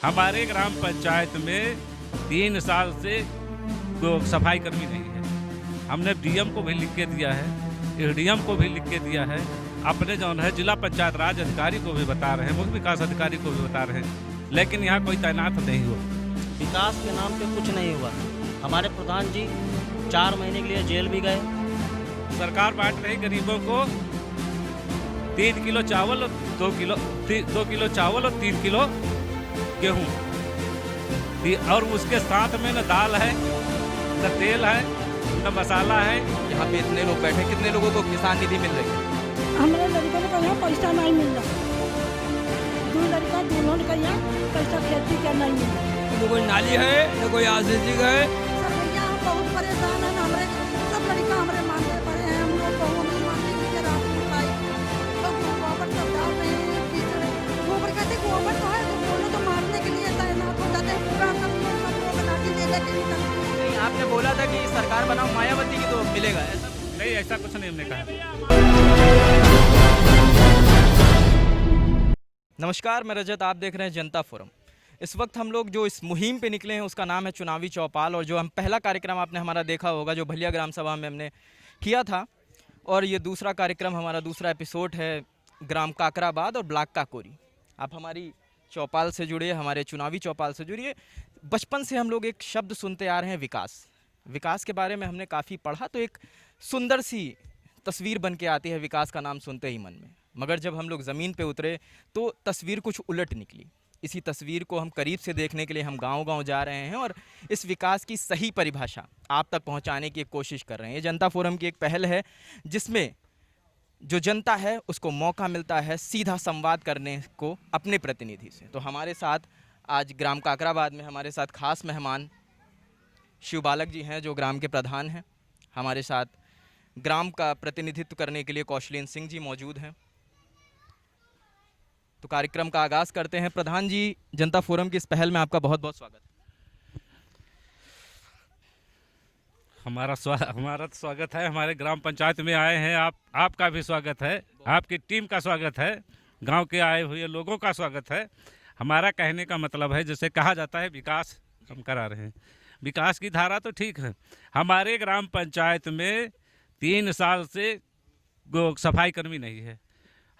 हमारे ग्राम पंचायत में 3 साल से सफाई कर्मी नहीं है। हमने डीएम को भी लिख के दिया है, एडीएम को भी लिख के दिया है, अपने जो है जिला पंचायत राज अधिकारी को भी बता रहे हैं, मुख्य विकास अधिकारी को भी बता रहे हैं, लेकिन यहाँ कोई तैनात नहीं हुआ। विकास के नाम पे कुछ नहीं हुआ। हमारे प्रधान जी 4 महीने के लिए जेल भी गए। सरकार बांट रही गरीबों को 3 किलो चावल और 2 किलो चावल और 3 किलो गेहूँ, और उसके साथ में न दाल है, न तेल है, न मसाला है। यहाँ पे इतने लोग बैठे, कितने लोगों को किसान निधि मिल रही है? हमारे लड़कों को यहाँ पैसा नहीं मिल रहा। 2 लड़का दोनों का यहाँ पैसा खेती का नहीं मिल रहा। न कोई नाली है, न कोई आजीजी है। सर भैया हम बहुत परेशान हैं। हमारे सब लड़का हमारे मांगने पड़े हैं। हम लोग को हम मांगने की रात में खाई तो गोबर सब डाल रहे हैं। गोबर कहते गोबर तो है, दोनों तो मारने के लिए तैनात हो जाते हैं। पूरा सब लाठी ले लेके निकलते। आपने बोला था कि सरकार बनाओ मायावती की तो मिलेगा, ऐसा नहीं, ऐसा कुछ नहीं हमने कहा। नमस्कार, मैं रजत, आप देख रहे हैं जनता फोरम। इस वक्त हम लोग जो इस मुहिम पे निकले हैं उसका नाम है चुनावी चौपाल, और जो हम पहला कार्यक्रम आपने हमारा देखा होगा जो भलिया ग्राम सभा में हमने किया था, और ये दूसरा कार्यक्रम हमारा दूसरा एपिसोड है ग्राम काकराबाद और ब्लॉक काकोरी। आप हमारी चौपाल से जुड़िए, हमारे चुनावी चौपाल से जुड़िए। बचपन से हम लोग एक शब्द सुनते आ रहे हैं, विकास। विकास के बारे में हमने काफ़ी पढ़ा, तो एक सुंदर सी तस्वीर बन के आती है विकास का नाम सुनते ही मन में। मगर जब हम लोग ज़मीन पे उतरे तो तस्वीर कुछ उलट निकली। इसी तस्वीर को हम करीब से देखने के लिए हम गांव-गांव जा रहे हैं और इस विकास की सही परिभाषा आप तक पहुंचाने की एक कोशिश कर रहे हैं। ये जनता फोरम की एक पहल है जिसमें जो जनता है उसको मौका मिलता है सीधा संवाद करने को अपने प्रतिनिधि से। तो हमारे साथ आज ग्राम काकराबाद में हमारे साथ खास मेहमान शिव बालक जी हैं जो ग्राम के प्रधान हैं। हमारे साथ ग्राम का प्रतिनिधित्व करने के लिए कौशलेंद्र सिंह जी मौजूद हैं। तो कार्यक्रम का आगाज़ करते हैं। प्रधान जी, जनता फोरम की इस पहल में आपका बहुत बहुत स्वागत है। हमारा तो स्वागत है। हमारे ग्राम पंचायत में आए हैं आप, आपका भी स्वागत है, आपकी टीम का स्वागत है, गांव के आए हुए लोगों का स्वागत है। हमारा कहने का मतलब है, जैसे कहा जाता है विकास हम करा रहे हैं, विकास की धारा तो ठीक है। हमारे ग्राम पंचायत में 3 साल से सफाई कर्मी नहीं है।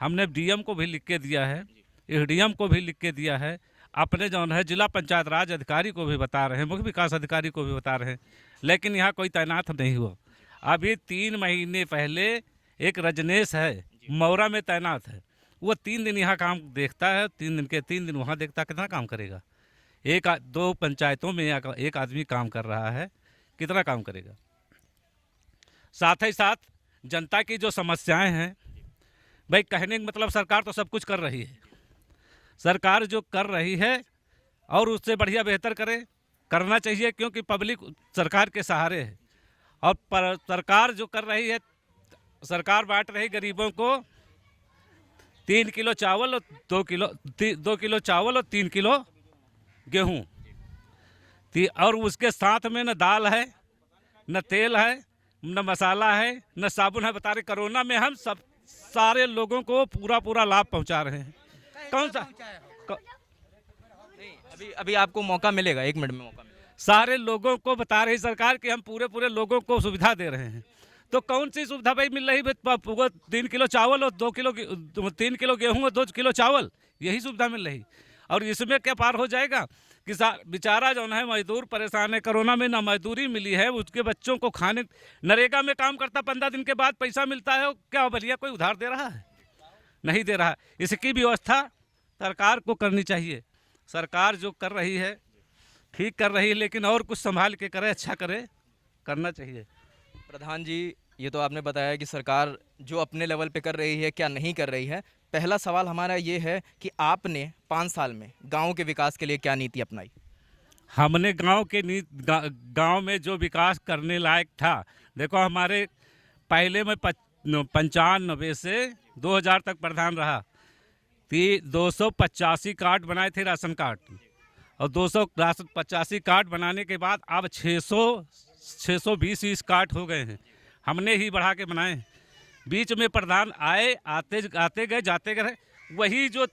हमने डीएम को भी लिख के दिया है, एडीएम को भी लिख के दिया है, अपने जो है जिला पंचायत राज अधिकारी को भी बता रहे हैं, मुख्य विकास अधिकारी को भी बता रहे हैं, लेकिन यहाँ कोई तैनात नहीं हुआ। अभी 3 महीने पहले एक रजनेश है मौरा में तैनात है, वो 3 दिन यहाँ काम देखता है, 3 दिन वहाँ देखता है। कितना काम करेगा? 1-2 पंचायतों में एक आदमी काम कर रहा है, कितना काम करेगा? साथ ही साथ जनता की जो समस्याएं हैं, भाई कहने का मतलब सरकार तो सब कुछ कर रही है। सरकार जो कर रही है और उससे बढ़िया बेहतर करना चाहिए, क्योंकि पब्लिक सरकार के सहारे है। और सरकार जो कर रही है, सरकार बांट रही गरीबों को 3 किलो चावल और 2 किलो चावल और 3 किलो गेहूँ, और उसके साथ में न दाल है, न तेल है, न मसाला है, न साबुन है। बता रहे कोरोना में हम सब सारे लोगों को पूरा लाभ पहुंचा रहे हैं। कौन सा नहीं, अभी आपको मौका मिलेगा, 1 मिनट में मौका मिलेगा। सारे लोगों को बता रही सरकार कि हम पूरे लोगों को सुविधा दे रहे हैं। तो कौन सी सुविधा भाई मिल रही है? 3 किलो चावल और 3 किलो गेहूँ और 2 किलो चावल, यही सुविधा मिल रही। और इसमें क्या पार हो जाएगा कि बेचारा जो है मजदूर परेशान है। कोरोना में ना मजदूरी मिली है, उसके बच्चों को खाने, नरेगा में काम करता 15 दिन के बाद पैसा मिलता है। क्या बढ़िया कोई उधार दे रहा है? नहीं दे रहा। इसकी व्यवस्था सरकार को करनी चाहिए। सरकार जो कर रही है ठीक कर रही है, लेकिन और कुछ संभाल के करे, अच्छा करे, करना चाहिए। प्रधान जी, ये तो आपने बताया कि सरकार जो अपने लेवल पे कर रही है, क्या नहीं कर रही है। पहला सवाल हमारा ये है कि आपने 5 साल में गांव के विकास के लिए क्या नीति अपनाई? हमने गांव में जो विकास करने लायक था, देखो हमारे पहले में 95 से 2000 तक प्रधान रहा। 285 कार्ड बनाए थे राशन कार्ड, और 285 कार्ड बनाने के बाद अब 620 कार्ड हो गए हैं। हमने ही बढ़ा के बनाए। बीच में प्रधान आए, आते गए, जाते गए। वही जो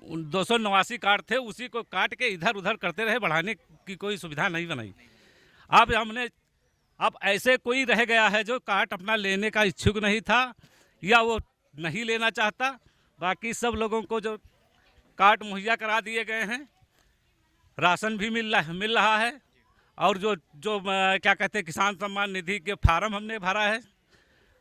289 कार्ड थे, उसी को काट के इधर उधर करते रहे, बढ़ाने की कोई सुविधा नहीं बनाई। अब ऐसे कोई रह गया है जो कार्ड अपना लेने का इच्छुक नहीं था या वो नहीं लेना चाहता। बाकी सब लोगों को जो कार्ड मुहैया करा दिए गए हैं, राशन भी मिल रहा है, और जो क्या कहते हैं किसान सम्मान निधि के फार्म हमने भरा है।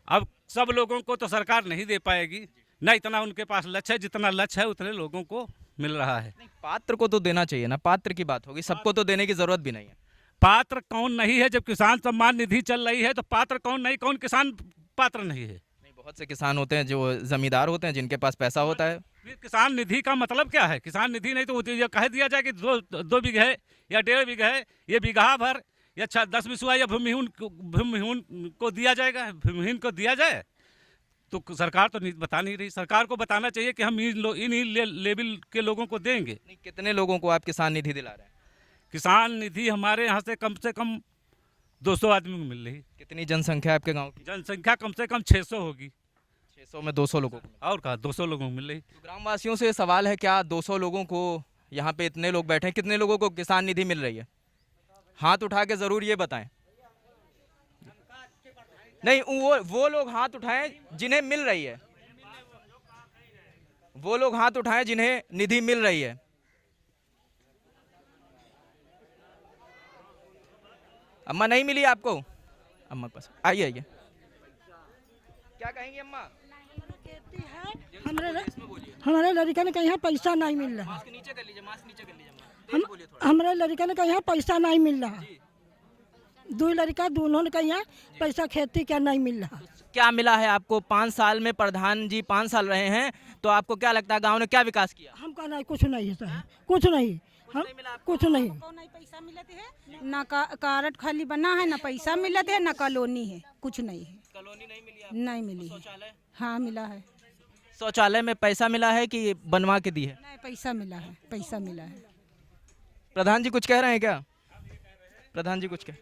अब सब लोगों को तो सरकार नहीं दे पाएगी, न इतना उनके पास लक्ष्य है, जितना लक्ष्य है उतने लोगों को मिल रहा है। पात्र को तो देना चाहिए ना, पात्र की बात होगी, सबको तो देने की ज़रूरत भी नहीं है। पात्र कौन नहीं है? जब किसान सम्मान निधि चल रही है तो पात्र कौन नहीं, कौन किसान पात्र नहीं है? नहीं, बहुत से किसान होते हैं जो जमींदार होते हैं, जिनके पास पैसा होता है। फिर किसान निधि का मतलब क्या है? किसान निधि नहीं तो ये कह दिया जाए कि 2 बीघे या 1.5 बीघे, ये बीघा भर या 10 बिसवा या भूमिहीन को दिया जाएगा, भूमिहीन को दिया जाए। तो सरकार तो बता नहीं रही। सरकार को बताना चाहिए कि हम इन लेवल के लोगों को देंगे। नहीं, कितने लोगों को आप किसान निधि दिला रहे हैं? किसान निधि हमारे यहाँ से कम 200 आदमी को मिल रही। कितनी जनसंख्या है आपके गांव की? जनसंख्या कम से कम 600 होगी। 600 में 200 लोगों को। और कहा 200 लोगों को मिल रही। तो ग्रामवासियों से सवाल है, क्या 200 लोगों को, यहाँ पे इतने लोग बैठे हैं, कितने लोगों को किसान निधि मिल रही है? हाथ उठा के ज़रूर ये बताएं। नहीं, वो लोग हाथ उठाएं जिन्हें मिल रही है, वो लोग हाथ उठाएं जिन्हें निधि मिल रही है। अम्मा नहीं मिली आपको? अम्मा पास आइए आइए, क्या कहेंगी अम्मा? खेती है हमारे लड़का ने कहीं पैसा नहीं मिल रहा। मास्क नीचे कर लीजिए, मास्क नीचे कर लीजिए अम्मा। तेज बोलिए थोड़ा। हमारे लड़का ने कहीं पैसा नहीं मिल रहा। 2 लड़का दोनों ने कहीं पैसा खेती का नहीं मिल रहा। क्या मिला है आपको? 5 साल में प्रधान जी 5 साल रहे हैं, तो आपको क्या लगता है गांव ने क्या विकास किया? हमका नहीं, कुछ नहीं है सर, कुछ नहीं, हम कुछ नहीं। पैसा मिलते है ना, कार्ड खाली बना है, ना पैसा मिलते है, ना कॉलोनी है, कुछ नहीं है। कॉलोनी नहीं मिली आपको? नहीं मिली है। शौचालय? हाँ मिला है। शौचालय में पैसा मिला है कि बनवा के दी है? नहीं, पैसा मिला है, पैसा मिला है। प्रधान जी कुछ कह रहे हैं क्या? प्रधान जी कुछ कह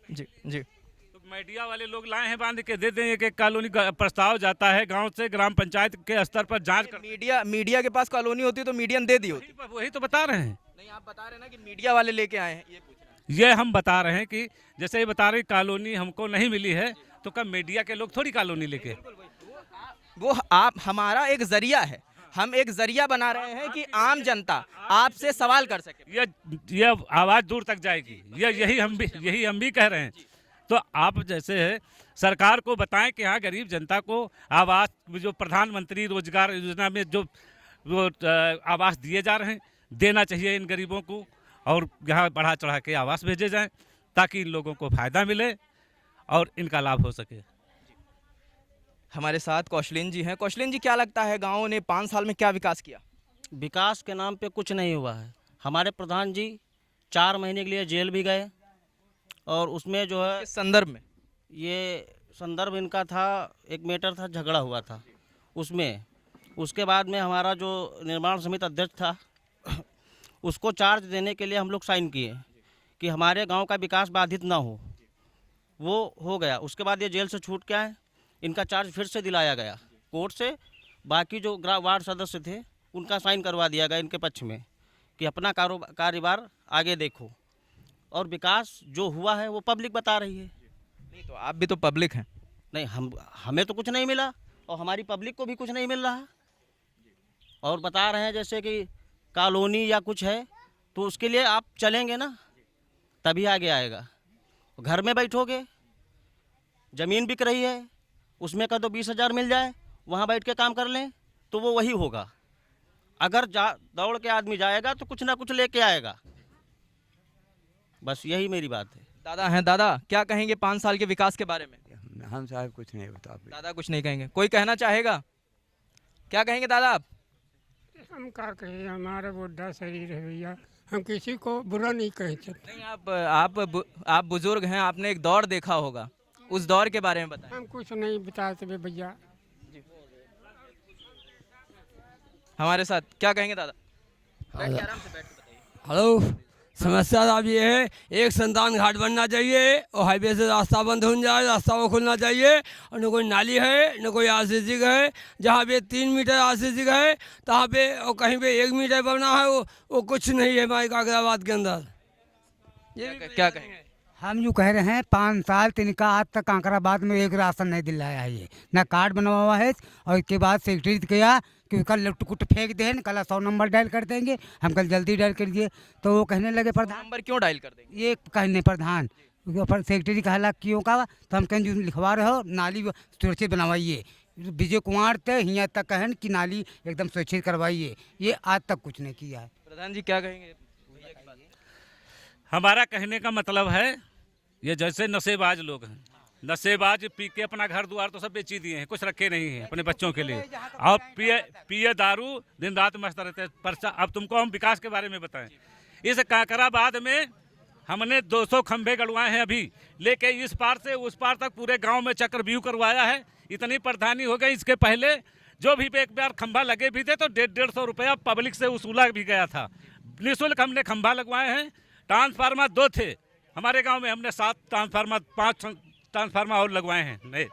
जी जी। तो मीडिया वाले लोग लाए हैं, बांध के दे दें कि कॉलोनी का प्रस्ताव जाता है गांव से, ग्राम पंचायत के स्तर पर जांच कर। मीडिया के पास कॉलोनी होती तो मीडियम दे दी होती। वही तो बता रहे हैं। नहीं, आप बता रहे हैं ना कि मीडिया वाले लेके आए हैं, ये पूछ रहे हैं। ये हम बता रहे हैं कि जैसे ये बता रहे कॉलोनी हमको नहीं मिली है, तो कब मीडिया के लोग थोड़ी कॉलोनी लेके। वो आप हमारा एक जरिया है, हम एक जरिया बना रहे हैं कि आम जनता आपसे सवाल कर सके। ये आवाज़ दूर तक जाएगी, यही हम भी कह रहे हैं। तो आप जैसे है सरकार को बताएं कि हाँ गरीब जनता को आवास, जो प्रधानमंत्री रोजगार योजना में जो आवास दिए जा रहे हैं, देना चाहिए इन गरीबों को, और यहाँ बढ़ा चढ़ा के आवास भेजे जाएं ताकि इन लोगों को फ़ायदा मिले और इनका लाभ हो सके। हमारे साथ कौशलिन जी हैं। कौशलिन जी, क्या लगता है गाँव ने 5 साल में क्या विकास किया? विकास के नाम पे कुछ नहीं हुआ है। हमारे प्रधान जी 4 महीने के लिए जेल भी गए, और उसमें जो है इस संदर्भ में, ये संदर्भ इनका था, एक मैटर था, झगड़ा हुआ था उसमें। उसके बाद में हमारा जो निर्माण समिति अध्यक्ष था उसको चार्ज देने के लिए हम लोग साइन किए कि हमारे गांव का विकास बाधित ना हो। वो हो गया। उसके बाद ये जेल से छूट के आए, इनका चार्ज फिर से दिलाया गया कोर्ट से। बाकी जो वार्ड सदस्य थे उनका साइन करवा दिया गया इनके पक्ष में कि अपना कार्यभार आगे देखो, और विकास जो हुआ है वो पब्लिक बता रही है। नहीं तो आप भी तो पब्लिक हैं। नहीं, हमें तो कुछ नहीं मिला और हमारी पब्लिक को भी कुछ नहीं मिल रहा, और बता रहे हैं जैसे कि कॉलोनी या कुछ है, तो उसके लिए आप चलेंगे ना तभी आगे आएगा। घर में बैठोगे, ज़मीन बिक रही है, उसमें का तो 20,000 मिल जाए, वहाँ बैठ के काम कर लें तो वो वही होगा। अगर दौड़ के आदमी जाएगा तो कुछ ना कुछ लेके आएगा। बस यही मेरी बात है। दादा हैं, दादा क्या कहेंगे 5 साल के विकास के बारे में? हम साहब कुछ नहीं बता। दादा कुछ नहीं कहेंगे, कोई कहना चाहेगा? क्या कहेंगे दादा आप? हम क्या कहें, हमारा बुढ़ा शरीर है भैया, हम किसी को बुरा नहीं कह सकते। नहीं, आप बुजुर्ग हैं, आपने एक दौर देखा होगा, उस दौर के बारे में बताएं। हम कुछ नहीं बता सकते भैया। हमारे साथ क्या कहेंगे दादा? बैठ के आराम से बैठ के बताइए। हेलो, समस्या अब ये है, एक संतान घाट बनना चाहिए और हाईवे से रास्ता बंद हो जाए, रास्ता वो खुलना चाहिए। और न कोई नाली है न कोई आरसीसी है। जहाँ पे 3 मीटर आरसीसी है तहाँ पे और कहीं पे 1 मीटर बना है, वो कुछ नहीं है हमारे काकराबाद के अंदर। क्या कहेंगे? हम जो कह रहे हैं 5 साल तिनका आज तक कांकराबाद में एक राशन नहीं दिलाया है, ये ना कार्ड बना हुआ है। और इसके बाद सेक्रेटरी किया कि कल लुट कुट फेंक दें, कल 100 नंबर डायल कर देंगे, हम कल जल्दी डायल कर दिए तो वो कहने लगे प्रधान नंबर क्यों डायल कर देंगे? ये कहने प्रधान सेक्रेटरी कहला क्यों का, तो हम कहें जो लिखवा रहे हो नाली सुरक्षित बनवाइए। विजय कुमार थे यहाँ तक कहन कि नाली एकदम सुरक्षित करवाइए, ये आज तक कुछ नहीं किया है। प्रधान जी क्या कहेंगे? हमारा कहने का मतलब है ये जैसे नशेबाज लोग हैं, नशेबाज पी के अपना घर द्वार तो सब बेची दिए हैं, कुछ रखे नहीं हैं अपने बच्चों के लिए, और पिए दारू दिन रात मस्त रहते हैं। पर अब तुमको हम विकास के बारे में बताएं। इस काकराबाद में हमने 200 खंभे गड़वाए हैं अभी, लेके इस पार से उस पार तक पूरे गांव में चक्रव्यूह करवाया है। इतनी परेशानी हो गई, इसके पहले जो भी एक बार खंभा लगे भी थे तो 150 रुपया पब्लिक से वसूला भी गया था। निःशुल्क हमने खंभा लगवाए हैं। ट्रांसफार्मर 2 थे हमारे गांव में, हमने 7 ट्रांसफार्मर 5 ट्रांसफार्मर और लगवाए हैं, नए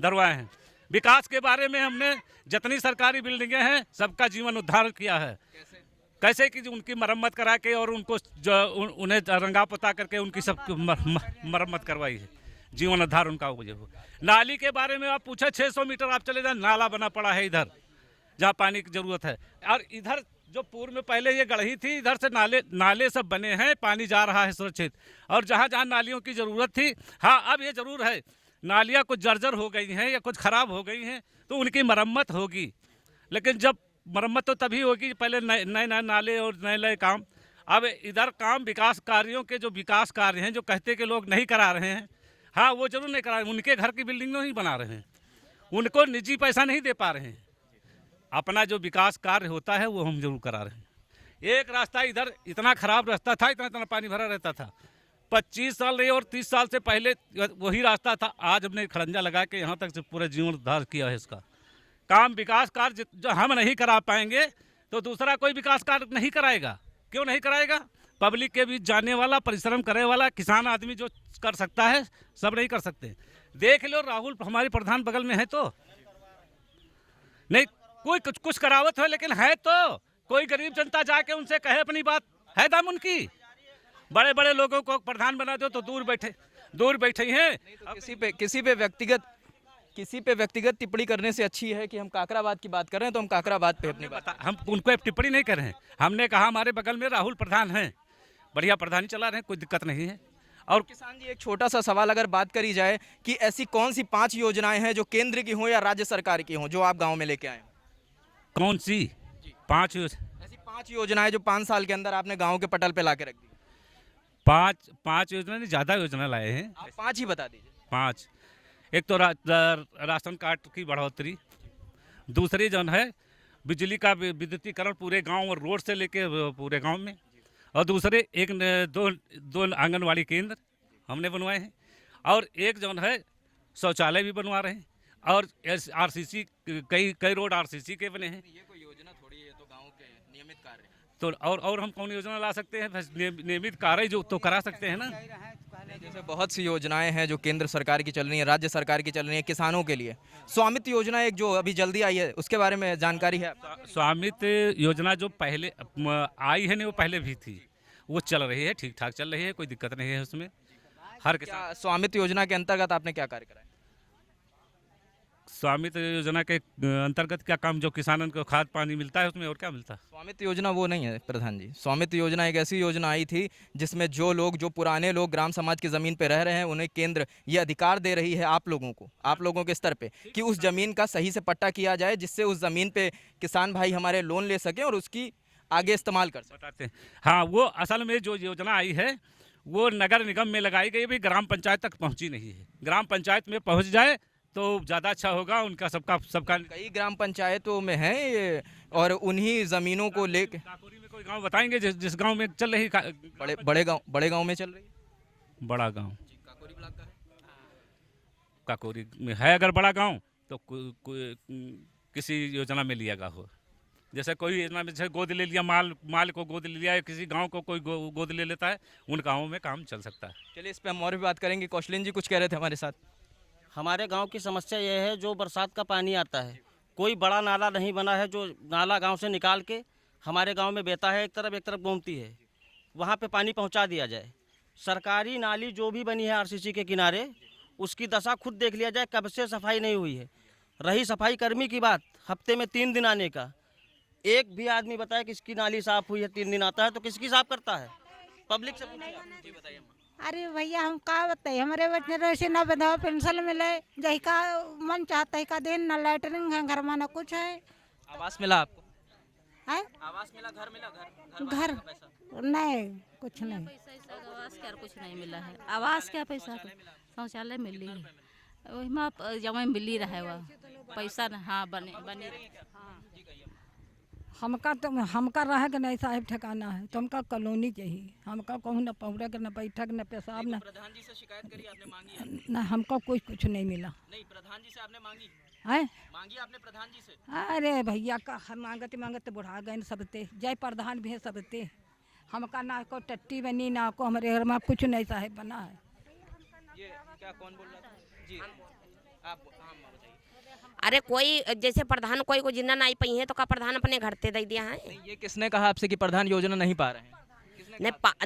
दरवाए हैं। विकास के बारे में हमने जितनी सरकारी बिल्डिंगें हैं सबका जीवन उद्धार किया है। कैसे कि उनकी मरम्मत करा के और उनको उन्हें रंगा पोता करके उनकी सब मरम्मत करवाई है, जीवन उद्धार उनका हो। नाली के बारे में आप पूछे 600 मीटर आप चले जाए, नाला बना पड़ा है इधर जहाँ पानी की जरूरत है। और इधर जो पूर्व में पहले ये गढ़ी थी, इधर से नाले सब बने हैं, पानी जा रहा है सुरक्षित। और जहाँ जहाँ नालियों की ज़रूरत थी, हाँ अब ये ज़रूर है नालियाँ कुछ जर्जर हो गई हैं या कुछ ख़राब हो गई हैं तो उनकी मरम्मत होगी। लेकिन जब मरम्मत तो तभी होगी पहले नए नए नाले और नए नए काम। अब इधर काम विकास कार्यों के जो विकास कार्य हैं जो कहते कि लोग नहीं करा रहे हैं, हाँ वो जरूर नहीं करा रहे, उनके घर की बिल्डिंग नहीं बना रहे हैं, उनको निजी पैसा नहीं दे पा रहे हैं। अपना जो विकास कार्य होता है वो हम जरूर करा रहे हैं। एक रास्ता इधर इतना ख़राब रास्ता था, इतना पानी भरा रहता था, 25 साल रही और 30 साल से पहले वही रास्ता था। आज हमने खड़ंजा लगा के यहाँ तक से पूरा जीवन उद्धार किया है। इसका काम विकास कार्य जो हम नहीं करा पाएंगे तो दूसरा कोई विकास कार्य नहीं कराएगा। क्यों नहीं कराएगा? पब्लिक के बीच जाने वाला, परिश्रम करे वाला किसान आदमी जो कर सकता है सब नहीं कर सकते। देख लो राहुल हमारे प्रधान बगल में है तो नहीं कोई कुछ करावत है, लेकिन है तो कोई गरीब जनता जाके उनसे कहे अपनी बात, है दम उनकी। बड़े बड़े लोगों को प्रधान बना दो तो दूर बैठे हैं। तो किसी पे व्यक्तिगत टिप्पणी करने से अच्छी है कि हम काकराबाद की बात कर रहे हैं तो हम काकराबाद पे अपनी बात। हम उनको टिप्पणी नहीं कर रहे हैं, हमने कहा हमारे बगल में राहुल प्रधान हैं, बढ़िया प्रधानी चला रहे हैं, कोई दिक्कत नहीं है। और किसान जी एक छोटा सा सवाल अगर बात करी जाए कि ऐसी कौन सी 5 योजनाएं हैं जो केंद्र की हों या राज्य सरकार की हों जो आप गाँव में लेके आए? कौन सी 5 ऐसी 5 योजनाएं जो 5 साल के अंदर आपने गाँव के पटल पे ला के रख दी? 5 योजना नहीं, ज़्यादा योजना लाए हैं। आप 5 ही बता दीजिए। 5, एक तो राशन कार्ड की बढ़ोतरी, दूसरी जो है बिजली का विद्युतीकरण पूरे गांव और रोड से लेके पूरे गांव में, और दूसरे दो आंगनवाड़ी केंद्र हमने बनवाए हैं, और एक जो है शौचालय भी बनवा रहे हैं, और आरसीसी कई रोड आरसीसी के बने हैं। ये कोई योजना थोड़ी है, तो गाँव के नियमित कार्य तो और हम कौन योजना ला सकते हैं? बस नियमित कार्य जो तो करा सकते हैं ना। जैसे बहुत सी योजनाएं हैं जो केंद्र सरकार की चल रही है, राज्य सरकार की चल रही है किसानों के लिए। स्वामित्व योजना एक जो अभी जल्दी आई है उसके बारे में जानकारी है? स्वामित्व योजना जो पहले आई है ना वो पहले भी थी, वो चल रही है, ठीक ठाक चल रही है, कोई दिक्कत नहीं है उसमें। हर किसान स्वामित्व योजना के अंतर्गत आपने क्या कार्य कराए? स्वामित्व योजना के अंतर्गत क्या काम, जो किसानों को खाद पानी मिलता है उसमें और क्या मिलता है? स्वामित्व योजना वो नहीं है प्रधान जी। स्वामित्व योजना एक ऐसी योजना आई थी जिसमें जो पुराने लोग ग्राम समाज की ज़मीन पे रह रहे हैं उन्हें केंद्र ये अधिकार दे रही है आप लोगों के स्तर पे कि उस ज़मीन का सही से पट्टा किया जाए, जिससे उस ज़मीन पे किसान भाई हमारे लोन ले सकें और उसकी आगे इस्तेमाल कर सकें। बताते हैं। हाँ, वो असल में जो योजना आई है वो नगर निगम में लगाई गई, भी ग्राम पंचायत तक पहुँची नहीं है। ग्राम पंचायत में पहुँच जाए तो ज़्यादा अच्छा होगा, उनका सबका कई ग्राम पंचायतों में है ये, और उन्हीं ज़मीनों को लेकर काकोरी में कोई गांव बताएंगे जिस गांव में चल रही बड़े गांव में चल रही है। बड़ा गांव काकोरी ब्लॉक का है। काकोरी में है अगर बड़ा गांव तो किसी योजना में लिया गया हो। जैसे कोई योजना में जैसे गोद ले लिया, माल को गोद ले लिया, या किसी गांव को कोई गोद ले लेता है, उन गाँवों में काम चल सकता है। चलिए इस पे हम और भी बात करेंगे। कौशलेंद्र जी कुछ कह रहे थे हमारे साथ। हमारे गांव की समस्या यह है, जो बरसात का पानी आता है, कोई बड़ा नाला नहीं बना है जो नाला गांव से निकाल के हमारे गांव में बहता है, एक तरफ गोमती है, वहां पे पानी पहुंचा दिया जाए। सरकारी नाली जो भी बनी है आरसीसी के किनारे, उसकी दशा खुद देख लिया जाए, कब से सफाई नहीं हुई है। रही सफाई कर्मी की बात, हफ्ते में 3 दिन आने का, एक भी आदमी बताए किसकी नाली साफ हुई है। 3 दिन आता है तो किसकी साफ करता है? पब्लिक से पूछिए। अरे भैया हम का बताइए, हमारे बच्चे ऐसे ना बंधा पेंशन मिले, जही का मन चाहता है का दिन, ना लैटरिन है घर में, ना कुछ है। आवास मिला आपको? है आवास मिला, घर मिला? घर नहीं, कुछ नहीं। आवास क्या कुछ नहीं मिला है। आवास क्या पैसा, शौचालय मिली है, वही में जमा मिली रहा है, वह पैसा न, हाँ बने हमका रहे के नहीं साहिब ठिकाना है, तो हमका कॉलोनी चाहिए। हमका कहूँ न पौड़े के, न बैठक, न पेशाब, न प्रधान जी से शिकायत करी आपने, मांगी है? न हमका कुछ नहीं मिला। नहीं, प्रधान जी से आपने मांगी है? मांगी आपने प्रधान जी से? अरे भैया का मांगते मांगते बुढ़ा गए सबते, जय प्रधान भी है सबते। हमका ना को टट्टी बनी, ना को हमारे घर में कुछ नहीं साहिब बना है। ये क्या, कौन बोल रहा था जी? आप बताइए। अरे कोई जैसे प्रधान कोई को जिन्ना नहीं पाई है, तो का प्रधान अपने घर ते दे दिया है। ये किसने कहा आपसे कि प्रधान योजना नहीं पा रहे हैं?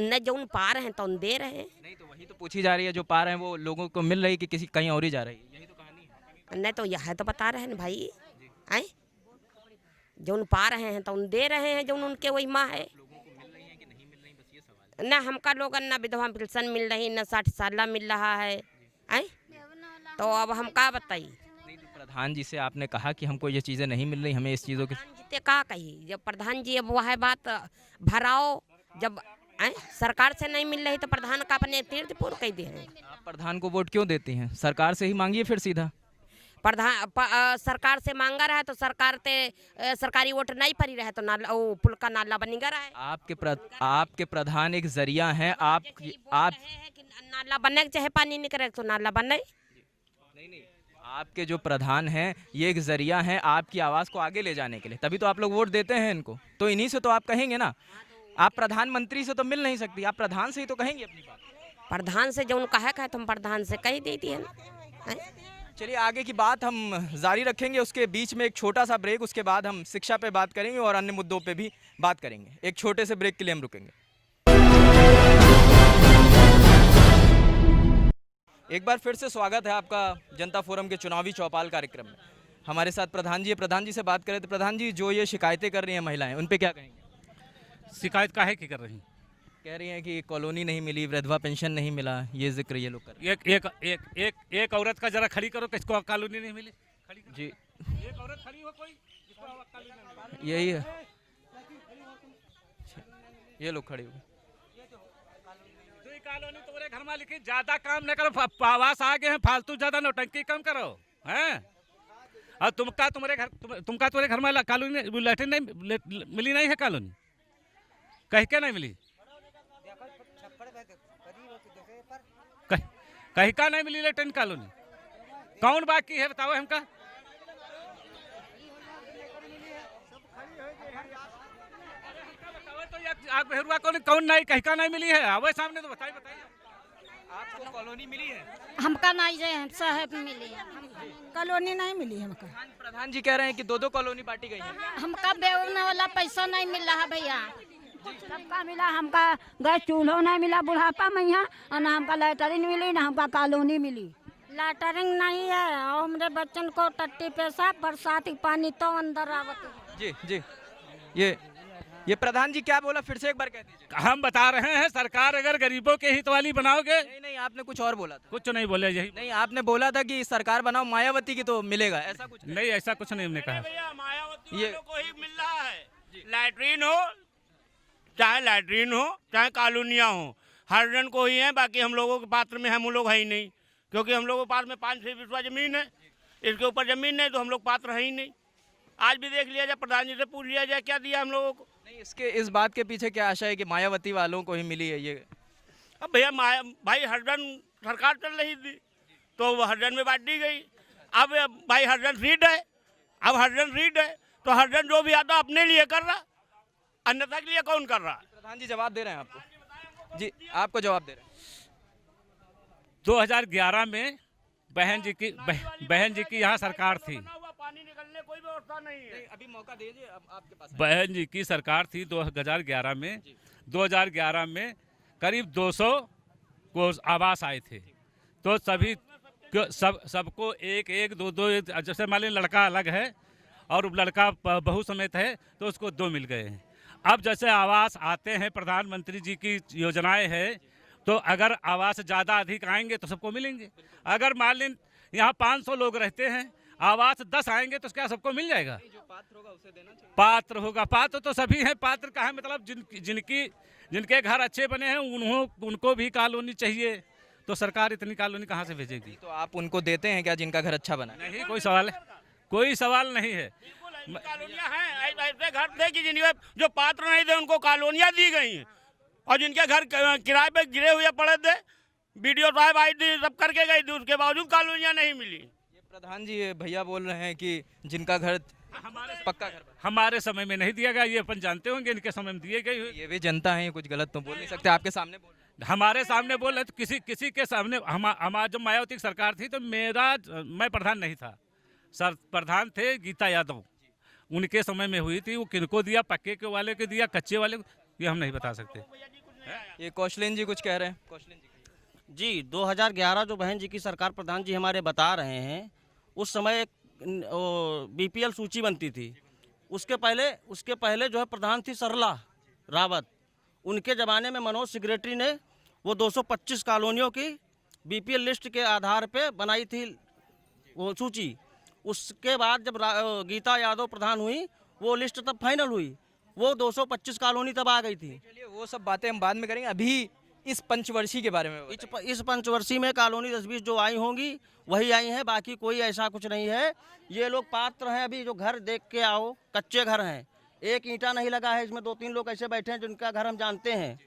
न जो उन पा रहे हैं तो उन दे रहे हैं। नहीं, तो वही तो पूछी जा रही है, जो पा रहे हैं वो लोगों को मिल रही है कि किसी कहीं और ही जा रही है? यही तो कहानी है। नहीं तो यह तो बता रहे हैं भाई, हैं जो उन पा रहे हैं तो उन दे रहे हैं, जो उनके वही माँ है। ना हमका लोगन ना विधवा पेंशन मिल रही, ना 60 साल मिल रहा है, तो अब हम का बताइए? प्रधान जी से आपने कहा कि हमको ये चीज़ें नहीं मिल रही, हमें इस चीज़ों की जीते का कही, जब प्रधान जी अब वह बात भराओ, जब सरकार से नहीं मिल रही तो प्रधान का अपने तीर्थ पूर्ण कह दे हैं। आप प्रधान को वोट क्यों देती हैं? सरकार से ही मांगिए फिर सीधा। प्रधान सरकार से मांगा रहा है तो सरकार ते सरकारी वोट नहीं पड़ी रहे तो नाला, वो पुल का नाला बनेगा रहा है। आपके प्रधान एक जरिया हैं। आप नाला बनने के चाहे पानी निकले तो नाला बने। नहीं, आपके जो प्रधान हैं ये एक जरिया है आपकी आवाज़ को आगे ले जाने के लिए, तभी तो आप लोग वोट देते हैं इनको। तो इन्हीं से तो आप कहेंगे ना, आप प्रधानमंत्री से तो मिल नहीं सकती, आप प्रधान से ही तो कहेंगे अपनी बात। प्रधान से जो कहा है तो हम प्रधान से कह देती है ना। चलिए आगे की बात हम जारी रखेंगे, उसके बीच में एक छोटा सा ब्रेक, उसके बाद हम शिक्षा पे बात करेंगे और अन्य मुद्दों पे भी बात करेंगे। एक छोटे से ब्रेक के लिए हम रुकेंगे। एक बार फिर से स्वागत है आपका जनता फोरम के चुनावी चौपाल कार्यक्रम में। हमारे साथ प्रधान जी है, प्रधान जी से बात करें तो प्रधान जी, जो ये शिकायतें कर रही हैं महिलाएं, उन पे क्या कहेंगे? शिकायत काहे की कर रही? कह रही हैं कि कॉलोनी नहीं मिली, विधवा पेंशन नहीं मिला, ये जिक्र ये लोग कर रहे हैं। एक एक एक एक एक औरत का जरा खड़ी करो, किसको कॉलोनी नहीं मिली? खड़ी जी, एक औरत खड़ी हो कोई, जिसको कॉलोनी नहीं मिली? यही है, ये लोग खड़े हुए। कॉलोनी तुम्हारे घर में लिखी, ज्यादा काम न करो, आवास आ गए हैं, फालतू ज्यादा नौटंकी कम करो, हैं? और तुम्हारे घर में कॉलोनी लैट्रिन नहीं मिली, नहीं है कॉलोनी, कह के नहीं मिली, कहीं का नहीं मिली लैट्रिन कॉलोनी? कौन बाकी है बताओ हमका? कौन नहीं, कहीं का नहीं मिली है? आवे सामने तो बताइए। आपको कॉलोनी मिली है? हमका नहीं जाए, साहब मिली है, कॉलोनी नहीं मिली हमका। प्रधान जी कह रहे हैं कि 2-2 कॉलोनी बांटी गई है। हमका बेवना वाला पैसा नहीं मिल रहा भैया, सबका मिला, हमका गैस चूल्हा नहीं मिला बुढ़ापा में यहाँ, और ना हमका लैटरिन मिली, ना हमका कॉलोनी मिली। लैटरिन नहीं है और हमारे बच्चन को टट्टी पेशाब, बरसात की पानी तो अंदर आवत। जी जी, ये प्रधान जी क्या बोला, फिर से एक बार कह दीजिए। हम बता रहे हैं, सरकार अगर गरीबों के हित वाली बनाओगे। नहीं, आपने कुछ और बोला था। कुछ नहीं बोले, यही नहीं, आपने बोला था कि सरकार बनाओ मायावती की तो मिलेगा, ऐसा कुछ नहीं, ऐसा कुछ नहीं हमने कहा। मायावती वालों को ही मिल रहा है, लैट्रीन हो चाहे कॉलोनियाँ हो, हर जन को ही है। बाकी हम लोगों के पात्र में हम लोग है ही नहीं, क्योंकि हम लोगों के पास में 5-6 बिस्वा जमीन है, इसके ऊपर जमीन नहीं तो हम लोग पात्र है ही नहीं। आज भी देख लिया जाए, प्रधान जी से पूछ लिया जाए क्या दिया हम लोगों को। नहीं, इस बात के पीछे क्या आशा है कि मायावती वालों को ही मिली है ये? अब भैया भाई हरजन सरकार चल रही थी तो वो हरजन में बांट दी गई। अब भाई हरजन सीट है, तो हरिजन जो भी आता अपने लिए कर रहा, अन्यथा के लिए कौन कर रहा? प्रधान जी जवाब दे रहे हैं आपको। जी आपको जवाब दे रहे हैं। 2011 में बहन जी की यहाँ सरकार थी। पानी निकलने कोई व्यवस्था नहीं है। अभी मौका दीजिए, अब आपके पास है। बहन जी की सरकार थी 2011 में। 2011 में करीब 200 को आवास आए थे, तो सबको एक दो जैसे मान लीजिए लड़का अलग है और लड़का बहू समेत है तो उसको 2 मिल गए हैं। अब जैसे आवास आते हैं, प्रधानमंत्री जी की योजनाएं हैं, तो अगर आवास ज़्यादा अधिक आएंगे तो सबको मिलेंगे। अगर मान लीजिए यहाँ 500 लोग रहते हैं, आवास 10 आएंगे तो क्या सबको मिल जाएगा? जो पात्र होगा उसे देना चाहिए। पात्र होगा, पात्र तो सभी हैं। पात्र का है मतलब जिनके घर अच्छे बने हैं उनको भी कॉलोनी चाहिए, तो सरकार इतनी कॉलोनी कहाँ से भेजेगी? तो आप उनको देते हैं क्या जिनका घर अच्छा बना है? नहीं, कोई सवाल नहीं है। कॉलोनियाँ हैं, ऐसे घर थे कि जिनके जो पात्र नहीं थे उनको कॉलोनियाँ दी गई हैं, और जिनके घर किराए पे गिरे हुए पड़े थे, बीडीओ साहब आई थी, सब करके गई थी, उसके बावजूद कॉलोनियाँ नहीं मिली। ये प्रधान जी भैया बोल रहे हैं कि जिनका घर पक्का घर बना। हमारे समय में नहीं दिया गया, ये अपन जानते होंगे, इनके समय में दिए गए। ये भी जनता है, कुछ गलत तो बोल नहीं सकते। आपके सामने बोल रहे हैं। हमारे सामने बोल रहे तो किसी के सामने हमारा जब मायावती की सरकार थी तो मैं प्रधान नहीं था, सर प्रधान थे गीता यादव, उनके समय में हुई थी। वो किनको दिया, पक्के के वाले को दिया, कच्चे वाले को, ये हम नहीं बता सकते। ये कौशलेन जी कुछ कह रहे हैं। कौशलेन जी जी 2011 जो बहन जी की सरकार प्रधान जी हमारे बता रहे हैं, उस समय एक बीपीएल सूची बनती थी। उसके पहले जो है प्रधान थी सरला रावत। उनके ज़माने में मनोज सेक्रेटरी ने वो 225 कॉलोनियों की बीपीएल लिस्ट के आधार पे बनाई थी वो सूची। उसके बाद जब गीता यादव प्रधान हुई, वो लिस्ट तब फाइनल हुई, वो 225 कॉलोनी तब आ गई थी। चलिए वो सब बातें हम बाद में करेंगे। अभी इस पंचवर्षीय के बारे में इस पंचवर्षीय में कॉलोनी 10-20 जो आई होंगी वही आई हैं, बाकी कोई ऐसा कुछ नहीं है। ये लोग पात्र हैं, अभी जो घर देख के आओ, कच्चे घर हैं, एक ईंटा नहीं लगा है इसमें। 2-3 लोग ऐसे बैठे हैं जिनका घर हम जानते हैं,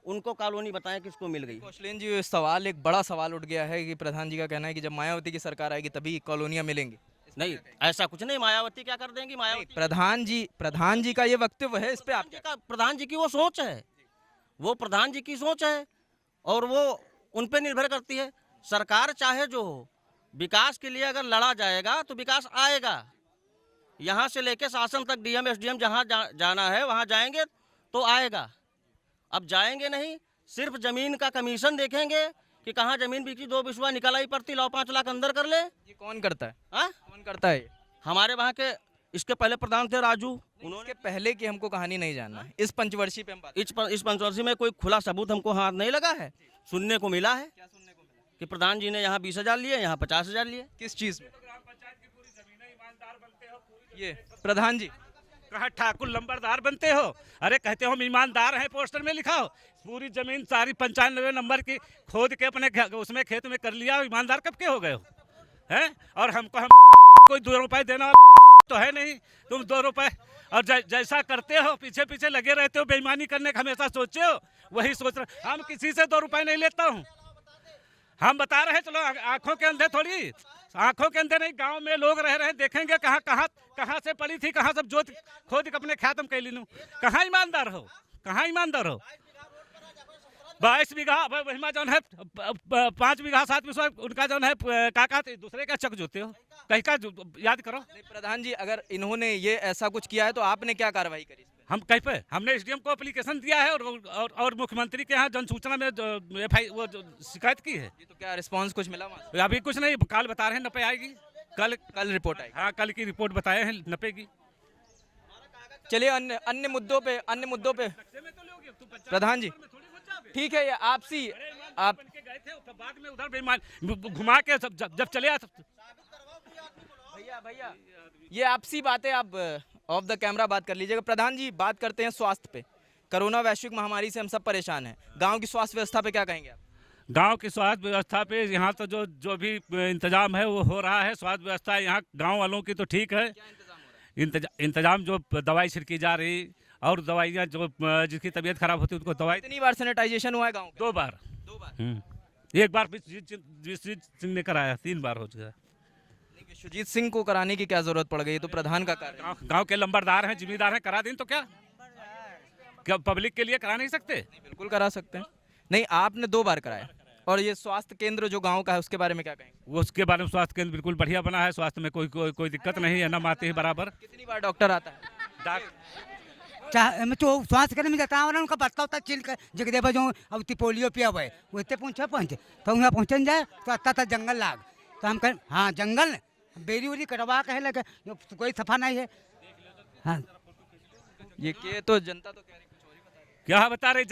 उनको कॉलोनी बताएं किसको मिल गई। कौशलेन जी ये सवाल, एक बड़ा सवाल उठ गया है कि प्रधान जी का कहना है कि जब मायावती की सरकार आएगी तभी कॉलोनियाँ मिलेंगी। नहीं, ऐसा कुछ नहीं। मायावती क्या कर देंगी? मायावती प्रधान जी का ये वक्तव्य है, इस पे आप प्रधान जी की वो सोच है, वो प्रधान जी की सोच है और वो उन पे निर्भर करती है। सरकार चाहे जो हो, विकास के लिए अगर लड़ा जाएगा तो विकास आएगा। यहाँ से लेके शासन तक डीएम एसडीएम जहाँ जाना है वहाँ जाएंगे तो आएगा। अब जाएंगे नहीं, सिर्फ ज़मीन का कमीशन देखेंगे कि कहाँ ज़मीन बिकी, 2 बिस्वा निकल आई पड़ती, लाओ 5 लाख अंदर कर ले। ये कौन करता है? हाँ, कौन करता है? हमारे वहाँ के इसके पहले प्रधान थे राजू। उन्होंने पहले की हमको कहानी नहीं जानना है, इस पंचवर्षीय पे हम बात। इस पंचवर्षीय में कोई खुला सबूत हमको हाथ नहीं लगा है। सुनने को मिला है कि प्रधान जी ने यहाँ 20,000 लिए, यहाँ 50,000 लिए। किस चीज़ में? ये प्रधान जी कहा ठाकुर लंबरदार बनते हो? अरे कहते हो हम ईमानदार हैं, पोस्टर में लिखा हो। पूरी जमीन सारी 95 नंबर की खोद के अपने उसमें खेत में कर लिया, ईमानदार कब के हो गए हो? हैं? और हमको हम कोई 2 रुपए देना तो है नहीं, तुम 2 रुपए और जैसा करते हो पीछे पीछे लगे रहते हो, बेईमानी करने का हमेशा सोचे हो, वही सोच रहे। हम किसी से 2 रुपए नहीं लेता हूँ, हम बता रहे हैं। चलो आंखों के अंधे थोड़ी, आंखों के अंदर नहीं, गांव में लोग रह रहे हैं, देखेंगे कहाँ से पड़ी थी, कहाँ सब जोत खोद के अपने खातम कर लीनू। कहाँ ईमानदार हो? 22 बीघा वहीमा जौन है 5 बीघा 7 बीघा उनका जौन है काका दूसरे का चक जोते हो, कहीं का याद करो। प्रधान जी अगर इन्होंने ये ऐसा कुछ किया है तो आपने क्या कार्रवाई करी? हम कहीं पे हमने एसडीएम को एप्लीकेशन दिया है और मुख्यमंत्री के यहाँ जन सूचना में वो शिकायत की है। तो क्या रिस्पांस कुछ मिला? अभी कुछ नहीं, कल बता रहे हैं नपे आएगी, कल रिपोर्ट आएगी। हाँ, कल की रिपोर्ट बताए हैं नपे की। चलिए अन्य मुद्दों पे प्रधान जी ठीक है, ये आपसी आप गए थे तो बाद में उधर बेईमान घुमा के जब चले आए। भैया ये आपसी बातें आप ऑफ द कैमरा बात कर लीजिएगा। प्रधान जी बात करते हैं स्वास्थ्य पे। कोरोना वैश्विक महामारी से हम सब परेशान हैं, गांव की स्वास्थ्य व्यवस्था पे क्या कहेंगे आप? गांव की स्वास्थ्य व्यवस्था पे यहाँ तो जो भी इंतजाम है वो हो रहा है। स्वास्थ्य व्यवस्था यहाँ गांव वालों की तो ठीक है। इंतजाम जो दवाई छिड़की जा रही और दवाइयाँ जो जिसकी तबीयत खराब होती है उनको दवाई। कितनी बार सैनिटाइजेशन हुआ है गाँव? 2 बार। एक बार विश्वजीत सिंह ने कराया, 3 बार हो चुका। सुजीत सिंह को कराने की क्या जरूरत पड़ गई? तो प्रधान का कार्य। गांव के लंबरदार हैं, जिम्मेदार हैं, करा दें तो क्या पब्लिक के लिए करा नहीं सकते? बिल्कुल करा सकते हैं। नहीं, आपने 2 बार कराया। और ये स्वास्थ्य केंद्र जो गांव का है उसके बारे में क्या कहेंगे? वो उसके बारे में स्वास्थ्य केंद्र बिल्कुल बढ़िया बना है, स्वास्थ्य में कोई दिक्कत नहीं है, नम आते ही बराबर। कितनी बार डॉक्टर आता है? चाहे मैं तो स्वास्थ्य केंद्र में जाता हूँ उनका बत्ता होता चिल कर जगह बजो अब ती पोलियो पिया हुआ है वो इतने पहुँचे तो वहाँ पहुँचन जाए तो अत्ता था जंगल लाग तो हम कहें हाँ जंगल बेरी उरी कटवा कहे लगे कोई सफा नहीं है। हाँ ये तो जनता तो कह रही कुछ और ही बता रही क्या बता रही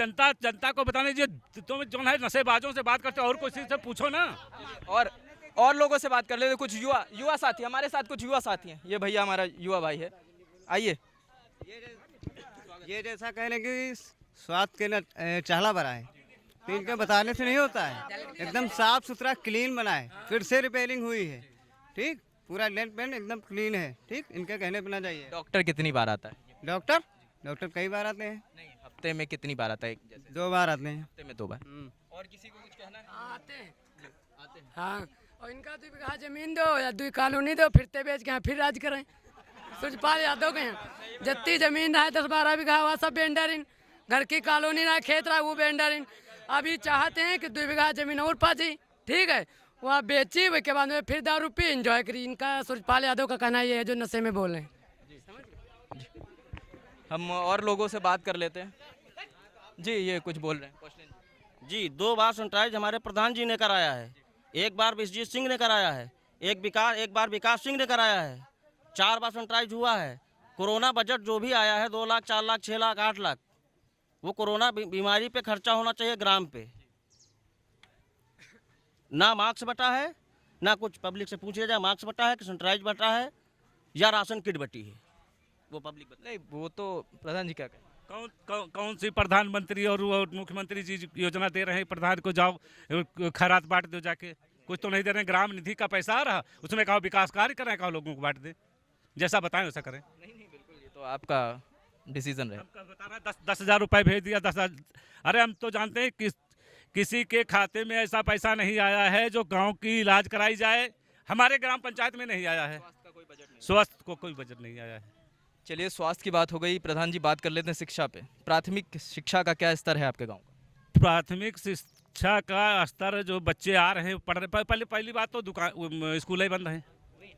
जनता को बताने दीजिए। तुम जो है नशेबाजों से बात करते हो और किसी से पूछो ना। है। और लोगों से बात कर लेते, कुछ युवा साथी हमारे साथ, कुछ युवा साथी हैं। ये भैया हमारा युवा भाई है, आइए। ये जैसा कह लें कि स्वास्थ्य केंद्र चहला बना है तो इनके बताने से नहीं होता है। एकदम साफ सुथरा क्लीन बना है, फिर से रिपेयरिंग हुई है, ठीक, पूरा लेंट पेंट एकदम क्लीन है, ठीक, इनके कहने पर ना जाइए। डॉक्टर कितनी बार आता है? डॉक्टर कई बार आते हैं। नहीं, हफ्ते में कितनी बार आता है? जैसे 2 बार आते हैं। हफ्ते में 2 बार। और किसी को कुछ कहना है? आते हैं। हाँ, और इनका 2 बीघा जमीन दो या 2 कॉलोनी दो, फिरते बेच के फिर राज करें। सुजपाल यादव के यहाँ जितनी जमीन रहा 10-12 बीघा हुआ सब बेंडरिन, घर की कॉलोनी रहा, खेत रहा वो बेंडरिन। अभी चाहते हैं कि 2 बीघा जमीन और पाची, ठीक है, वहाँ बेची, उसके बाद में फिर दारू पी इंजॉय करी। इनका सुजपाल यादव का कहना ये है जो नशे में बोल रहे हैं। हम और लोगों से बात कर लेते हैं। जी, ये कुछ बोल रहे हैं। जी 2 बार सैनिटाइज हमारे प्रधान जी ने कराया है, 1 बार विश्वजीत सिंह ने कराया है, एक बार विकास सिंह ने कराया है, 4 बार सैनिटाइज हुआ है। कोरोना बजट जो भी आया है 2 लाख 4 लाख 6 लाख 8 लाख वो कोरोना बीमारी पे खर्चा होना चाहिए ग्राम पे। ना मार्क्स बटा है, ना कुछ पब्लिक से पूछा जाए मार्क्स बटा है कि सैनिटाइज बटा है या राशन किट बटी है, वो पब्लिक बता। नहीं, वो तो प्रधान जी क्या कहें? कौन सी प्रधानमंत्री और मुख्यमंत्री जी योजना दे रहे हैं? प्रधान को जाओ खैरात बांट दो जाके, कुछ तो नहीं दे रहे हैं। ग्राम निधि का पैसा आ रहा, उसमें कहो विकास कार्य करें, कहो लोगों को बांट दें, जैसा बताएं वैसा करें। नहीं, बिल्कुल, ये तो आपका डिसीजन रहे। 10,000 रुपये भेज दिया, 10,000। अरे हम तो जानते हैं कि किसी के खाते में ऐसा पैसा नहीं आया है जो गांव की इलाज कराई जाए। हमारे ग्राम पंचायत में नहीं आया है, स्वास्थ्य को कोई बजट नहीं आया है। चलिए, स्वास्थ्य की बात हो गई। प्रधान जी, बात कर लेते हैं शिक्षा पे। प्राथमिक शिक्षा का क्या स्तर है आपके गाँव का? प्राथमिक शिक्षा का स्तर जो बच्चे आ रहे हैं पढ़ रहे, पहली बात तो दुकान स्कूल ही बंद हैं।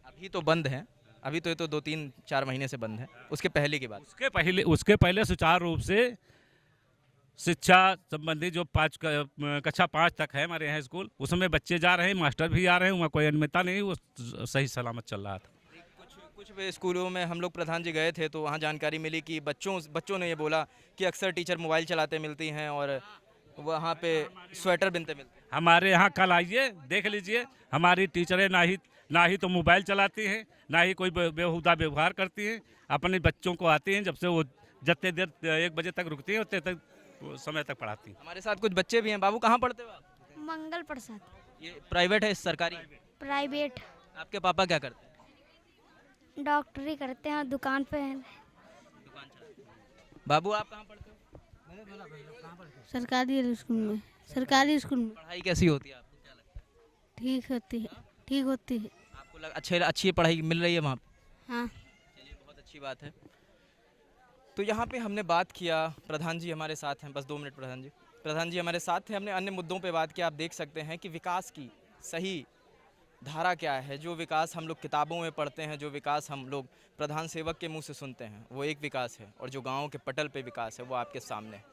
अभी तो बंद हैं, अभी तो ये तो 2-3-4 महीने से बंद है। उसके पहले की बात? उसके पहले सुचारू रूप से शिक्षा संबंधी जो कक्षा 5 तक है हमारे यहाँ स्कूल, उसमें बच्चे जा रहे हैं, मास्टर भी आ रहे हैं, वहाँ कोई अनियमितता नहीं, वो सही सलामत चल रहा था। कुछ स्कूलों में हम लोग प्रधान जी गए थे तो वहाँ जानकारी मिली कि बच्चों ने ये बोला कि अक्सर टीचर मोबाइल चलाते मिलती हैं और वहाँ पे स्वेटर बिनते मिलते हैं। हमारे यहाँ कल आइए, देख लीजिए, हमारी टीचरें ना ही तो मोबाइल चलाती हैं, ना ही कोई बेहुदा व्यवहार करती हैं। अपने बच्चों को आती हैं, जब से वो जितने देर 1 बजे तक रुकती हैं उतने तक समय तक पढ़ाती हैं। हमारे साथ कुछ बच्चे भी हैं। बाबू, कहाँ पढ़ते हो आप? मंगल प्रसाद। ये प्राइवेट है सरकारी? प्राइवेट। आपके पापा क्या करते हैं? डॉक्टरी करते हैं, दुकान पे हैं। बाबू, आप कहाँ पढ़ते हो? सरकारी स्कूल में। सरकारी स्कूल में। पढ़ाई कैसी होती है आपको, क्या लगता है? ठीक होती है। आपको अच्छी पढ़ाई मिल रही है वहाँ पे? हाँ। चलिए, बहुत अच्छी बात है। तो यहाँ पे हमने बात किया, प्रधान जी हमारे साथ हैं, बस 2 मिनट प्रधान जी हमारे साथ हैं। हमने अन्य मुद्दों पे बात किया। आप देख सकते हैं कि विकास की सही धारा क्या है। जो विकास हम लोग किताबों में पढ़ते हैं, जो विकास हम लोग प्रधान सेवक के मुंह से सुनते हैं, वो एक विकास है, और जो गाँव के पटल पे विकास है वो आपके सामने है।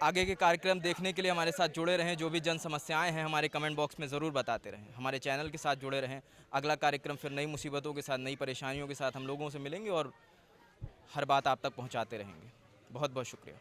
आगे के कार्यक्रम देखने के लिए हमारे साथ जुड़े रहें। जो भी जन समस्याएं हैं हमारे कमेंट बॉक्स में ज़रूर बताते रहें। हमारे चैनल के साथ जुड़े रहें। अगला कार्यक्रम फिर नई मुसीबतों के साथ, नई परेशानियों के साथ हम लोगों से मिलेंगे और हर बात आप तक पहुंचाते रहेंगे। बहुत बहुत शुक्रिया।